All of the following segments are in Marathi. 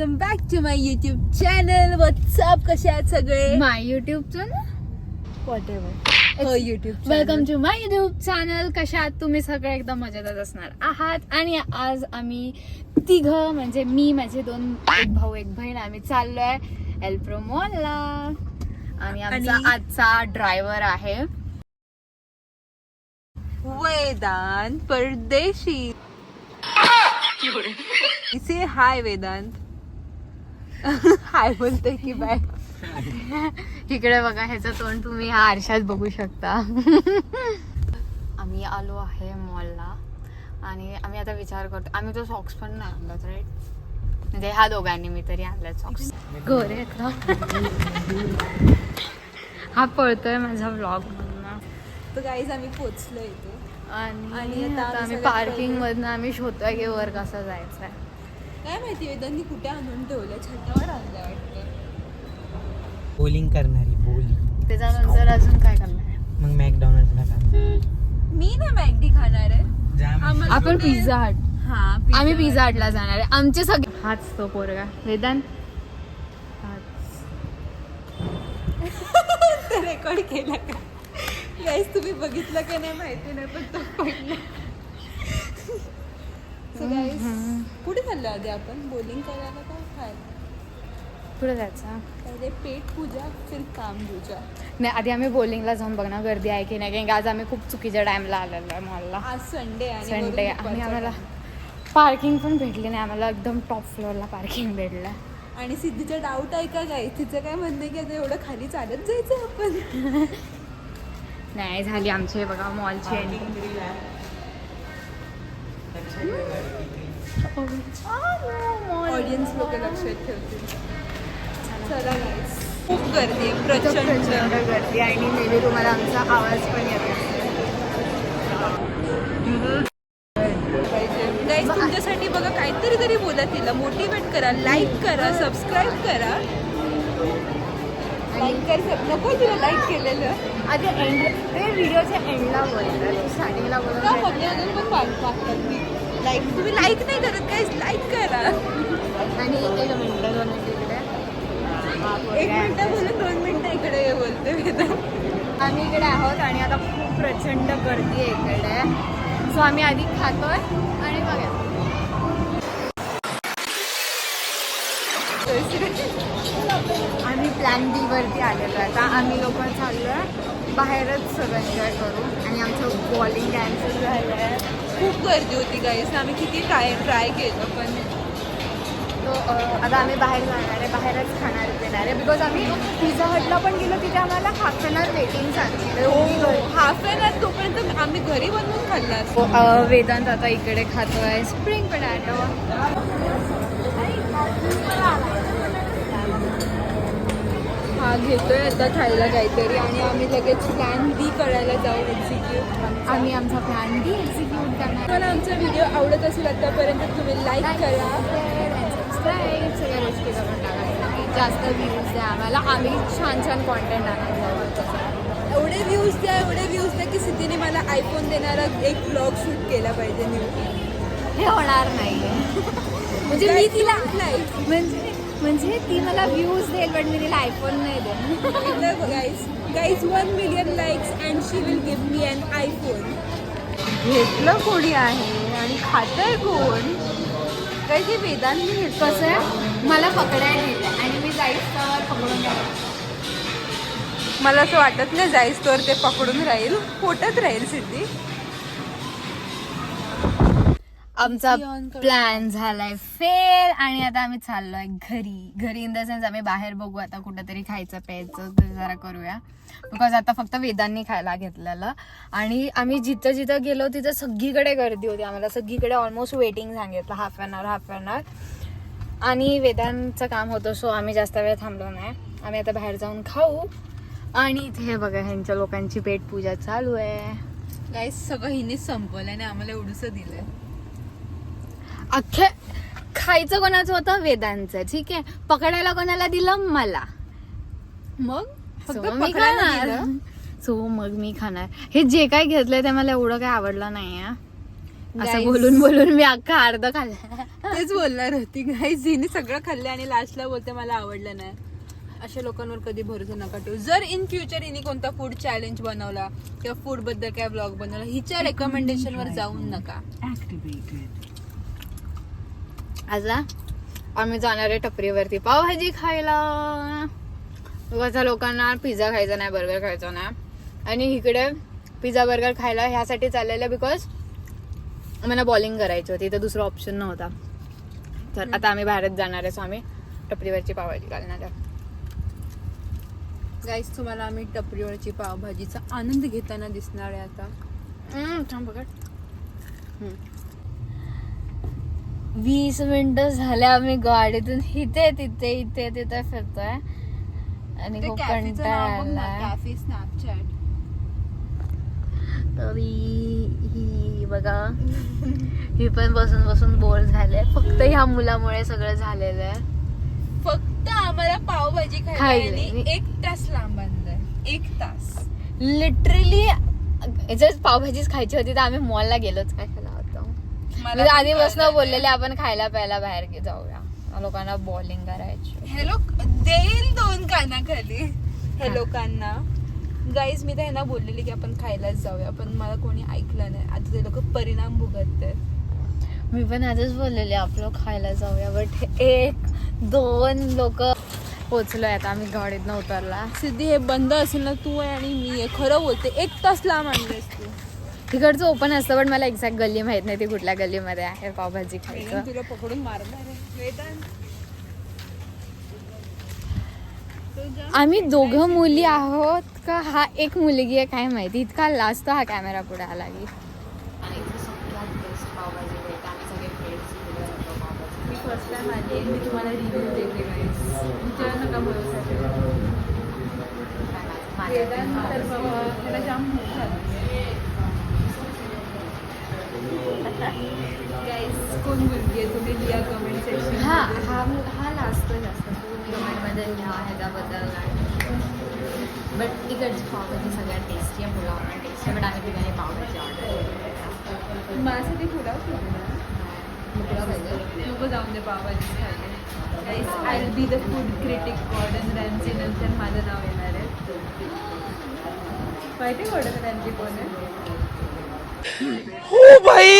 Welcome back to my YouTube channel. What's up, कसे आहात सगळे? माय युट्यूबचं ना whatever YouTube. Welcome to my YouTube channel. कशा आहात तुम्ही? सगळे एकदम मजेतच असणार आहात. आणि आज आम्ही तिघं म्हणजे मी, माझे एक भाऊ एक बहीण, आम्ही चाललोय एल्प्रो मॉलला. आणि आमचा आजचा ड्रायव्हर आहे वेदांत परदेशी. इसे हाय वेदांत. हाय बोलतोय की बाय? इकडे बघा, ह्याचं तोंड तुम्ही ह्या आरशात बघू शकता. आम्ही आलो आहे मॉलला आणि आम्ही आता विचार करतो. आम्ही तो सॉक्स पण नाही आणला, राईट? म्हणजे ह्या दोघांनी मी तरी आणलाय सॉक्स. गोरे आहेत ना. हा पळतोय माझा व्लॉग मधनं. तर गाईज आम्ही पोचलो इथे आणि आता आम्ही पार्किंग मधनं आम्ही शोधतोय की वर कसं जायचंय. काय माहिती वेदांनी कुठे आणून ठेवलं, छतावर आणलं वाटतं. बोलिंग करणारी बोलिंग. त्याच्यानंतर अजून काय करणार आहे? मग मॅकडॉनल्डला का? मी ना मॅगडी खाणार आहे. आपण पिझ्झा हट. आम्ही पिझ्झा पिझ्झा हटला जाणार आहे. आमचे सगळे हाच तो पोरगा वेदांत. रेकॉर्ड केला का गाईज? तुम्ही बघितलं का नाही माहिती नाही, पण तो पडला. So guys, कुठे चाललो आधी आपण? बोलिंग करायला का खायला? पुढे जायचं. पहिले पेट पूजा, फिर काम पूजा. नाही, आधी आम्ही बोलिंगला जाऊन बघणार गर्दी आहे की नाही. कारण की आज आम्ही खूप चुकीच्या टाइमला आलेलो आहे मॉलला. आज संडे आणि संडे आणि आम्हाला पार्किंग पण भेटली नाही. आम्हाला एकदम टॉप फ्लोअरला पार्किंग भेटलं. आणि सिद्धीचा डाऊट आहे का गाईज? तिचं काय म्हणणं आहे की आता एवढं खाली चालत जायचं आपण? नाही झाली आमची. हे बघा मॉलची एंट्री. ऑडियन्स लोक लक्षात ठेवतील. चला गाईज, खूप गर्दी आहे, प्रचंड गर्दी. आणि मे तुम्हाला आमचा आवाज पण येतो. गाईज तुमच्यासाठी बघा काहीतरी तरी बोला, तिला मोटिवेट करा, लाईक करा, सबस्क्राईब करा. लाईक कर. नको तुला लाईक केलेलं आधी एंड व्हिडिओच्या एंडला बोलतात, स्टार्टिंगला का बोलतात. मध्ये अजून पण मागतात मी लाईक. तुम्ही लाईक नाही करत गाईज, लाईक करा. आणि 1 मिनिट 2 मिनिट इकडे 1 मिनिटं बोलून 2 मिनिटं इकडे बोलते वेदांत. आम्ही इकडे आहोत आणि आता खूप प्रचंड गर्दी आहे इकडे. सो आम्ही आधी खातोय आणि बघा. आम्ही प्लॅन बी वरती आलेलो आहे. आता आम्ही लोक चाललोय बाहेरच सगळं एन्जॉय करू. आणि आमचं बॉलिंग कॅन्सल झालं आहे. खूप गर्दी होती गाईज, आम्ही किती ट्राय केलं पण. तो आता आम्ही बाहेर जाणार आहे, बाहेरच खाणार पिणार आहे. बिकॉज आम्ही पिझ्झा हटला पण गेलो, तिथे आम्हाला हाफ एन आवर वेटिंग सांगितलं. हाफ एन आवर, तोपर्यंत आम्ही घरी बनवून खाल्ला. वेदांत आता इकडे खातोय स्प्रिंग पोटॅटो. हा घेतोय आता खायला काहीतरी. आणि आम्ही लगेच प्लॅन बी करायला जाऊ एक्झिक्यूट. आम्ही आमचा प्लॅन बी एक्झिक्यूट करणार. मला आमचा व्हिडिओ आवडत असेल आतापर्यंत तुम्ही लाईक करा, सबस्क्राईब, सगळ्या गोष्टी करून टाकायचं. जास्त व्ह्यूज द्या आम्हाला, आम्ही छान छान कॉन्टेंट आणणार. एवढे व्ह्यूज द्या की सिद्धीने मला आयफोन देणारा एक ब्लॉग शूट केला पाहिजे न्यू. हे होणार नाही. म्हणजे मी तिला म्हणजे ती मला व्ह्यूज देईल, पण मी तिला आयफोन नाही देईल. Guys 1 million likes and she will give me an iPhone. घेतलं कोणी आहे आणि खातंय कोण? काही वेदांनी कसं आहे, मला पकडायला येतं आणि मी जाईस तर पकडून घ्यायला. मला असं वाटत नाही जाईस तर ते पकडून राहील, पोटात राहील सिद्धी. आमचा प्लॅन झालाय फेल आणि आता आम्ही चाललोय घरी. इन द सेन्स आम्ही बाहेर बघू आता कुठंतरी खायचं प्यायचं जरा करूया. बिकॉज आता फक्त वेदांनी खायला घेतलेलं. आणि आम्ही जिथं गेलो तिथं सगळीकडे गर्दी होती. आम्हाला सगळीकडे ऑलमोस्ट वेटिंग सांगितलं, हाफ एन आवर. आणि वेदांचं काम होतं, सो आम्ही जास्त वेळ थांबलो नाही. आम्ही आता बाहेर जाऊन खाऊ. आणि इथे बघा ह्यांच्या लोकांची पेट पूजा चालू आहे. गाईज सगळं हिनेच संपवलं आणि आम्हाला एवढंसं दिलंय. अख्खे खायचं कोणाचं होतं? वेदांचं. ठीक आहे, पकडायला कोणाला दिलं? मला. मग फक्त मी खाणार. सो मग मी खाणार. हे जे काय घेतलंय ते मला एवढं काय आवडलं नाही. असं बोलून मी अख्खा अर्ध खाल्लं. तेच बोलणार होती गाईज, हिने सगळं खाल्लं आणि लास्टला बोलते मला आवडलं नाही. अशा लोकांवर कधी भरोसा नका ठेवू. जर इन फ्युचर हिने कोणता फूड चॅलेंज बनवला किंवा फूड बद्दल काय ब्लॉग बनवला, हिच्या रेकमेंडेशन वर जाऊन नका. आज आम्ही जाणार आहे टपरीवरती पावभाजी खायला. बघा लोकांना पिझ्झा खायचा नाही, बर्गर खायचा नाही, आणि इकडे पिझ्झा बर्गर खायला ह्यासाठी चाललेलं बिकॉज मला बॉलिंग करायची होती, तर दुसरा ऑप्शन नव्हता. तर आता आम्ही बाहेरच जाणार आहे, सो आम्ही टपरीवरची पावभाजी घालणार आहे. गाईज तुम्हाला आम्ही टपरीवरची पावभाजीचा आनंद घेताना दिसणार आहे आता. थांब बघा. 20 मिनिटं झाले आम्ही गाडीतून इथे तिथे इथे तिथे फिरतोय आणि खूप कंटाळा आलाय. Cafe Snapchat. तरी ही बघा ही पण बसून बसून बोर झाले. फक्त ह्या मुलामुळे सगळं झालेलं आहे. फक्त आम्हाला पावभाजी खायला खायला. 1 तास लांब आणलंय. 1 तास लिटरली याच्यात पावभाजीच खायची होती तर आम्ही मॉलला गेलोच काय खायला होतं. म्हणजे आधी बसणं बोललेले आपण खायला प्यायला बाहेर जाऊया, लोकांना बॉलिंग करायची. हे लोक देईल 2 कानाखाली हे लोकांना. गाईज मी तर ह्यांना बोललेली की आपण खायलाच जाऊया, पण मला कोणी ऐकलं नाही. आता ते लोक परिणाम भोगतात. मी पण आजच बोललेले आपलं खायला जाऊया, बट 1-2 लोक पोचलोय. आता आम्ही गाडीतनं उतरला. सिद्धी हे बंद असेल ना, तू आहे आणि मी आहे, खरं बोलते. 1 तास लांब आणलेस तू. तिकडचं ओपन असतं पण मला एक्झॅक्ट गल्ली माहित नाही ती कुठल्या गल्लीमध्ये आहे पावभाजी खायचं. तुला पकडून मारणार आहे वेदांत. आम्ही दोघं मुली आहोत का हा एक मुलगी आहे काय माहिती. इतका लास्ट हा कॅमेरा पुढे आला की. मी फर्स्ट टाइम आली, मी तुम्हाला रिव्ह्यू देते गाईज. तुमच्यावर नका भरोसा ठेवू. वेदांत तर बाबा त्याला जाम भूक लागली. गाईज कोण मुलगी आहे तुम्ही लिहा कमेंट सेक्शन. हा लास्ट जास्त तुम्ही कमेंटमध्ये लिहा ह्याच्याबद्दल. बट इकडची पावभाजी सगळ्यात टेस्टी आहे, पुलावना टेस्टी आहे, बट आम्ही ठिकाणी पावभाजी ऑर्डर माझ्यासाठी पुलाव ठेवला नको जाऊन दे पावभाजी खायला. Guys I will be the food critic. Gordon Ramsay नंतर माझं नाव येणार आहे. माहिती गॉर्डन रॅम्सी कोण आहे? ओ भाई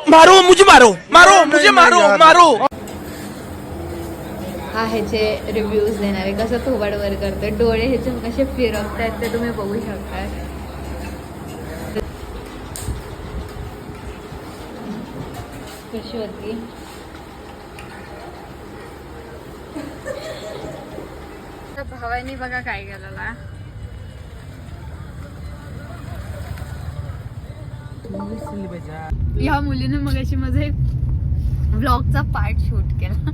मारो मुझे मारो. हा ह्याचे रिव्ह्यूज देणार आहे, कसं थोबाड वर करतोय, डोळे ह्याचे कसे फिरवत आहेत ते तुम्ही बघू शकता. कशी होती भावानी बघा काय केलेला. ह्या मुलीने मग अशी माझा एक व्लॉगचा पार्ट शूट केला.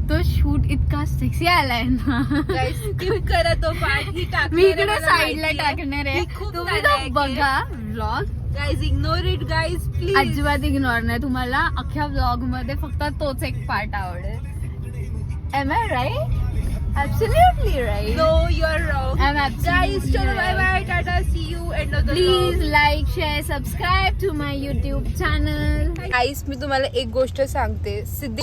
तो शूट इतका सेक्सी आलाय ना. गाईज स्किप करा तो पार्ट. ही मी इकडे साईडला टाकणार आहे, तुम्ही तो बघा vlog. Guys ignore it guys please. अजिबात इग्नोर नाही. तुम्हाला अख्ख्या व्लॉग मध्ये फक्त तोच एक पार्ट आवडेल. Am I right? Absolutely right. No, you're wrong. I'm absolutely Guys, chalo bye right. bye, tata, see you, end of the Please vlog. like, share, subscribe to my YouTube channel. Guys, मी तुम्हाला एक गोष्ट सांगते. सिद्धी